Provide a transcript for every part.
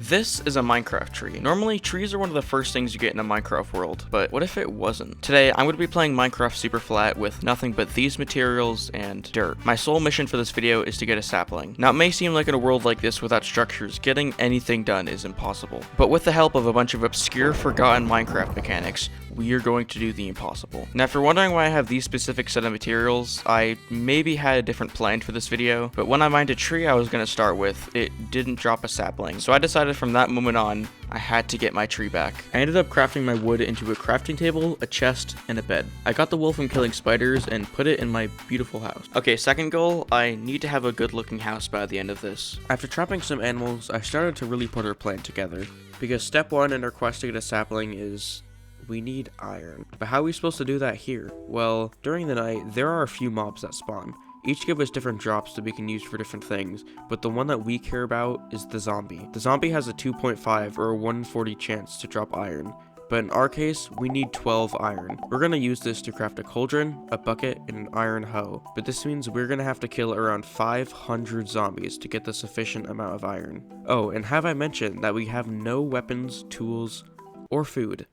This is a Minecraft tree. Normally, trees are one of the first things you get in a Minecraft world, but what if it wasn't? Today, I'm going to be playing Minecraft Superflat with nothing but these materials and dirt. My sole mission for this video is to get a sapling. Now, it may seem like in a world like this without structures, getting anything done is impossible. But with the help of a bunch of obscure, forgotten Minecraft mechanics, we are going to do the impossible. Now, if you're wondering why I have these specific set of materials, I maybe had a different plan for this video, but when I mined a tree I was going to start with, it didn't drop a sapling. So I decided from that moment on, I had to get my tree back. I ended up crafting my wood into a crafting table, a chest, and a bed. I got the wool from killing spiders and put it in my beautiful house. Okay, second goal, I need to have a good looking house by the end of this. After trapping some animals, I started to really put our plan together, because step one in our quest to get a sapling is we need iron. But how are we supposed to do that here? Well, during the night, there are a few mobs that spawn. Each give us different drops that we can use for different things, but the one that we care about is the zombie. The zombie has a 2.5 or a 1 in 40 chance to drop iron, but in our case, we need 12 iron. We're gonna use this to craft a cauldron, a bucket, and an iron hoe, but this means we're gonna have to kill around 500 zombies to get the sufficient amount of iron. Oh, and have I mentioned that we have no weapons, tools, or food?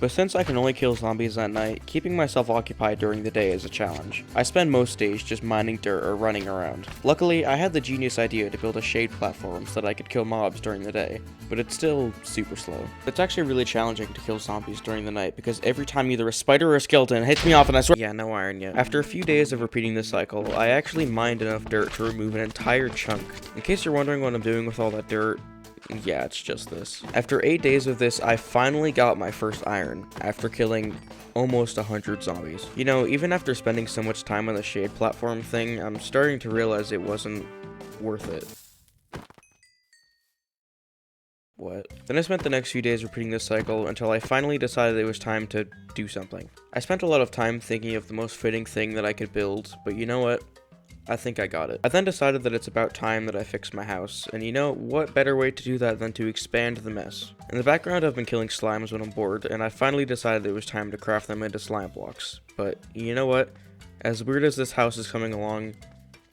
But since I can only kill zombies at night, keeping myself occupied during the day is a challenge. I spend most days just mining dirt or running around. Luckily, I had the genius idea to build a shade platform so that I could kill mobs during the day, but it's still super slow. It's actually really challenging to kill zombies during the night because every time either a spider or a skeleton hits me off and I swear— yeah, no iron yet. After a few days of repeating this cycle, I actually mined enough dirt to remove an entire chunk. In case you're wondering what I'm doing with all that dirt, yeah, it's just this. After 8 days of this, I finally got my first iron, after killing almost 100 zombies. You know, even after spending so much time on the shade platform thing, I'm starting to realize it wasn't worth it. What? Then I spent the next few days repeating this cycle until I finally decided it was time to do something. I spent a lot of time thinking of the most fitting thing that I could build, but you know what? I think I got it. I then decided that it's about time that I fixed my house, and you know, what better way to do that than to expand the mess. In the background I've been killing slimes when I'm bored, and I finally decided it was time to craft them into slime blocks. But you know what? As weird as this house is coming along,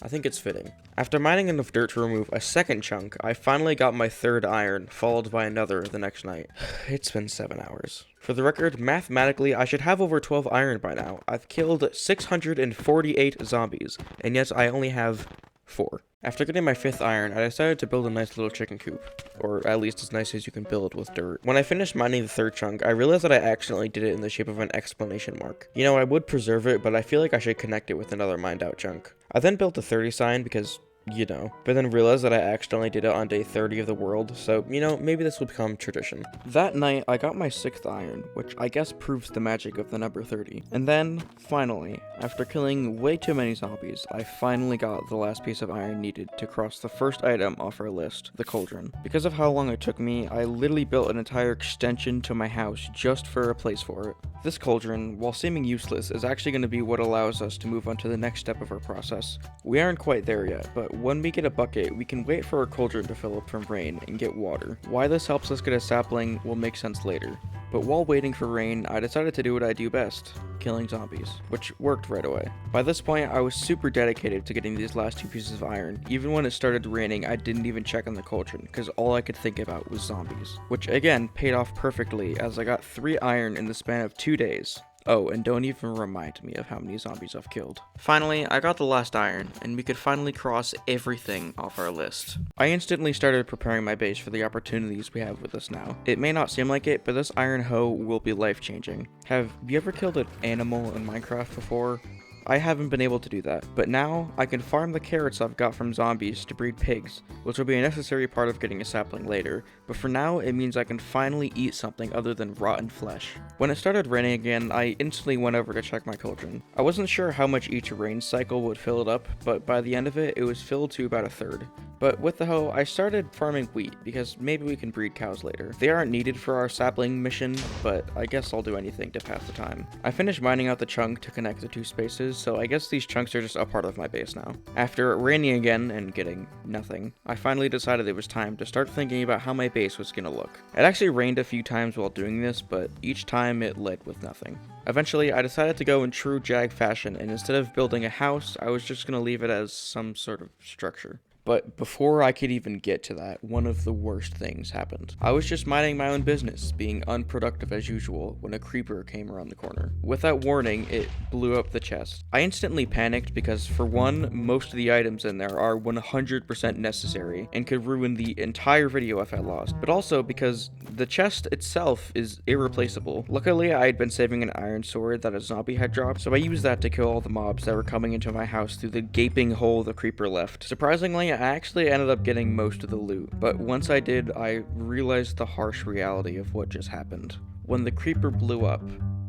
I think it's fitting. After mining enough dirt to remove a second chunk, I finally got my third iron, followed by another the next night. It's been 7 hours. For the record, mathematically, I should have over 12 iron by now. I've killed 648 zombies, and yet I only have 4. After getting my 5th iron, I decided to build a nice little chicken coop, or at least as nice as you can build with dirt. When I finished mining the 3rd chunk, I realized that I accidentally did it in the shape of an exclamation mark. You know, I would preserve it, but I feel like I should connect it with another mined out chunk. I then built a 30 sign because, you know, but then realized that I accidentally did it on day 30 of the world, so, you know, maybe this will become tradition. That night, I got my 6th iron, which I guess proves the magic of the number 30. And then, finally, after killing way too many zombies, I finally got the last piece of iron needed to cross the first item off our list, the cauldron. Because of how long it took me, I literally built an entire extension to my house just for a place for it. This cauldron, while seeming useless, is actually going to be what allows us to move on to the next step of our process. We aren't quite there yet, but when we get a bucket, we can wait for our cauldron to fill up from rain and get water. Why this helps us get a sapling will make sense later. But while waiting for rain, I decided to do what I do best, killing zombies, which worked right away. By this point, I was super dedicated to getting these last 2 pieces of iron. Even when it started raining, I didn't even check on the cauldron, because all I could think about was zombies. Which again, paid off perfectly, as I got 3 iron in the span of 2 days. Oh, and don't even remind me of how many zombies I've killed. Finally, I got the last iron, and we could finally cross everything off our list. I instantly started preparing my base for the opportunities we have with us now. It may not seem like it, but this iron hoe will be life-changing. Have you ever killed an animal in Minecraft before? I haven't been able to do that, but now I can farm the carrots I've got from zombies to breed pigs, which will be a necessary part of getting a sapling later, but for now it means I can finally eat something other than rotten flesh. When it started raining again, I instantly went over to check my cauldron. I wasn't sure how much each rain cycle would fill it up, but by the end of it, it was filled to about a third. But with the hoe, I started farming wheat, because maybe we can breed cows later. They aren't needed for our sapling mission, but I guess I'll do anything to pass the time. I finished mining out the chunk to connect the 2 spaces, so I guess these chunks are just a part of my base now. After raining again and getting nothing, I finally decided it was time to start thinking about how my base was gonna look. It actually rained a few times while doing this, but each time it led with nothing. Eventually, I decided to go in true Jag fashion, and instead of building a house, I was just gonna leave it as some sort of structure. But before I could even get to that, one of the worst things happened. I was just minding my own business, being unproductive as usual, when a creeper came around the corner. Without warning, it blew up the chest. I instantly panicked because, for one, most of the items in there are 100% necessary and could ruin the entire video if I lost, but also because the chest itself is irreplaceable. Luckily, I had been saving an iron sword that a zombie had dropped, so I used that to kill all the mobs that were coming into my house through the gaping hole the creeper left. Surprisingly, I actually ended up getting most of the loot, but once I did, I realized the harsh reality of what just happened. When the creeper blew up,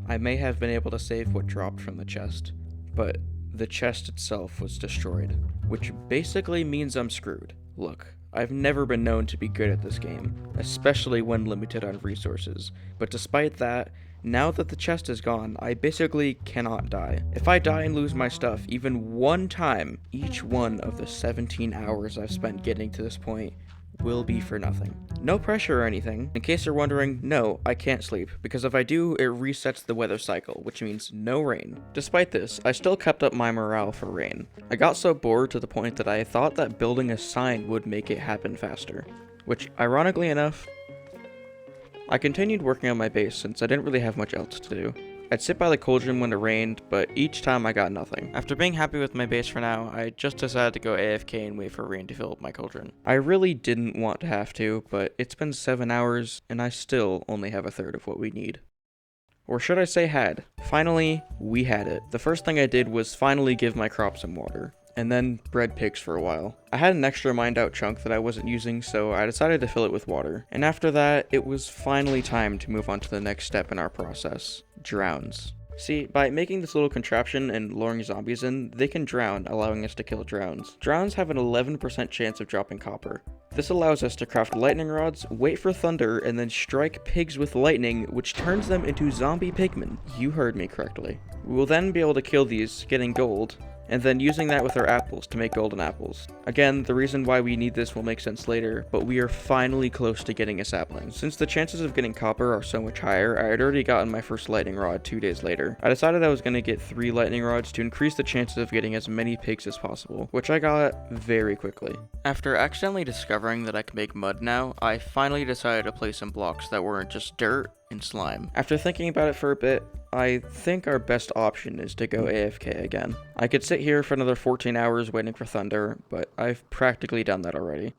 I may have been able to save what dropped from the chest, but the chest itself was destroyed, which basically means I'm screwed. Look, I've never been known to be good at this game, especially when limited on resources, but despite that, now that the chest is gone, I basically cannot die. If I die and lose my stuff even one time, each one of the 17 hours I've spent getting to this point will be for nothing. No pressure or anything. In case you're wondering, no, I can't sleep, because if I do, it resets the weather cycle, which means no rain. Despite this, I still kept up my morale for rain. I got so bored to the point that I thought that building a sign would make it happen faster, which, ironically enough, I continued working on my base since I didn't really have much else to do. I'd sit by the cauldron when it rained, but each time I got nothing. After being happy with my base for now, I just decided to go AFK and wait for rain to fill up my cauldron. I really didn't want to have to, but it's been 7 hours, and I still only have a third of what we need. Or should I say had. Finally, we had it. The first thing I did was finally give my crops some water, and then bred pigs for a while. I had an extra mined out chunk that I wasn't using, so I decided to fill it with water. And after that, it was finally time to move on to the next step in our process. Drowns. See, by making this little contraption and luring zombies in, they can drown, allowing us to kill drowns. Drowns have an 11% chance of dropping copper. This allows us to craft lightning rods, wait for thunder, and then strike pigs with lightning, which turns them into zombie pigmen. You heard me correctly. We will then be able to kill these, getting gold, and then using that with our apples to make golden apples. Again, the reason why we need this will make sense later, but we are finally close to getting a sapling. Since the chances of getting copper are so much higher, I had already gotten my first lightning rod 2 days later. I decided I was going to get 3 lightning rods to increase the chances of getting as many pigs as possible, which I got very quickly. After accidentally discovering that I could make mud now, I finally decided to place some blocks that weren't just dirt and slime. After thinking about it for a bit, I think our best option is to go AFK again. I could sit here for another 14 hours waiting for thunder, but I've practically done that already.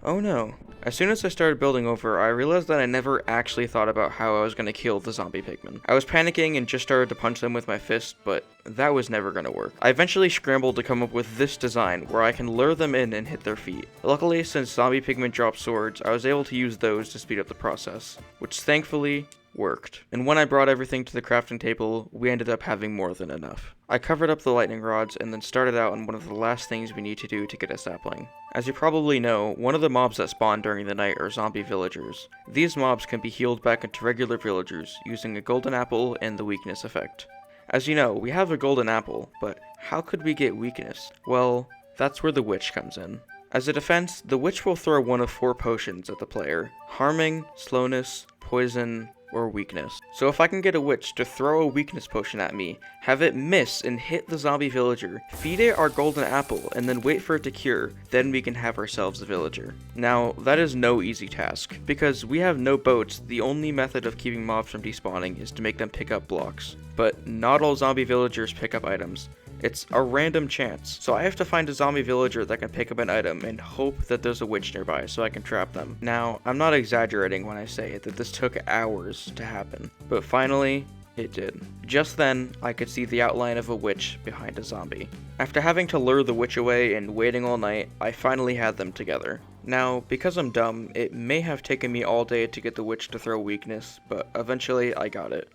Oh no. As soon as I started building over, I realized that I never actually thought about how I was going to kill the zombie pigmen. I was panicking and just started to punch them with my fist, but that was never going to work. I eventually scrambled to come up with this design where I can lure them in and hit their feet. Luckily, since zombie pigmen drop swords, I was able to use those to speed up the process, which thankfully worked. And when I brought everything to the crafting table, we ended up having more than enough. I covered up the lightning rods and then started out on one of the last things we need to do to get a sapling. As you probably know, one of the mobs that spawn during the night are zombie villagers. These mobs can be healed back into regular villagers using a golden apple and the weakness effect. As you know, we have a golden apple, but how could we get weakness? Well, that's where the witch comes in. As a defense, the witch will throw one of 4 potions at the player: harming, slowness, poison, or weakness. So if I can get a witch to throw a weakness potion at me, have it miss and hit the zombie villager, feed it our golden apple, and then wait for it to cure, then we can have ourselves a villager. Now, that is no easy task. Because we have no boats, the only method of keeping mobs from despawning is to make them pick up blocks. But not all zombie villagers pick up items. It's a random chance, so I have to find a zombie villager that can pick up an item and hope that there's a witch nearby so I can trap them. Now, I'm not exaggerating when I say that this took hours to happen, but finally, it did. Just then, I could see the outline of a witch behind a zombie. After having to lure the witch away and waiting all night, I finally had them together. Now, because I'm dumb, it may have taken me all day to get the witch to throw weakness, but eventually I got it.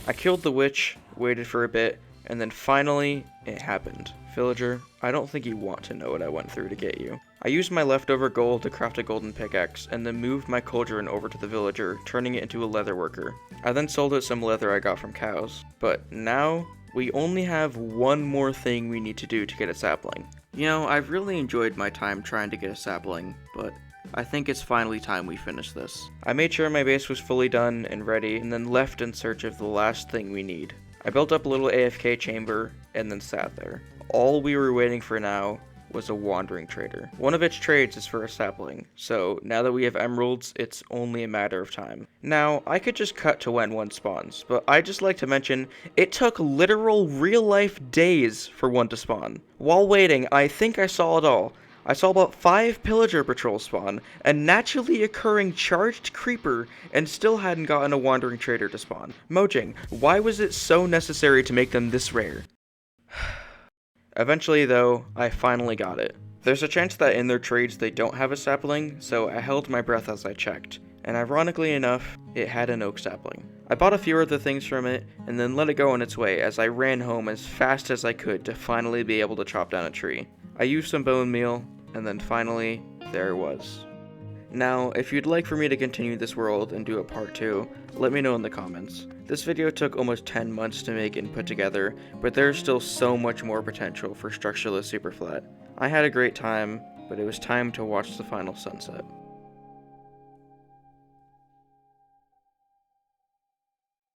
I killed the witch, waited for a bit, and then finally, it happened. Villager, I don't think you want to know what I went through to get you. I used my leftover gold to craft a golden pickaxe, and then moved my cauldron over to the villager, turning it into a leather worker. I then sold it some leather I got from cows. But now, we only have one more thing we need to do to get a sapling. You know, I've really enjoyed my time trying to get a sapling, but I think it's finally time we finish this. I made sure my base was fully done and ready, and then left in search of the last thing we need. I built up a little AFK chamber and then sat there. All we were waiting for now was a wandering trader. One of its trades is for a sapling, so now that we have emeralds, it's only a matter of time. Now, I could just cut to when one spawns, but I just like to mention, it took literal real-life days for one to spawn. While waiting, I think I saw it all. I saw about 5 pillager patrols spawn, a naturally occurring charged creeper, and still hadn't gotten a wandering trader to spawn. Mojang, why was it so necessary to make them this rare? Eventually, though, I finally got it. There's a chance that in their trades they don't have a sapling, so I held my breath as I checked, and ironically enough, it had an oak sapling. I bought a few other things from it, and then let it go on its way as I ran home as fast as I could to finally be able to chop down a tree. I used some bone meal, and then finally, there it was. Now, if you'd like for me to continue this world and do a part 2, let me know in the comments. This video took almost 10 months to make and put together, but there's still so much more potential for structureless superflat. I had a great time, but it was time to watch the final sunset.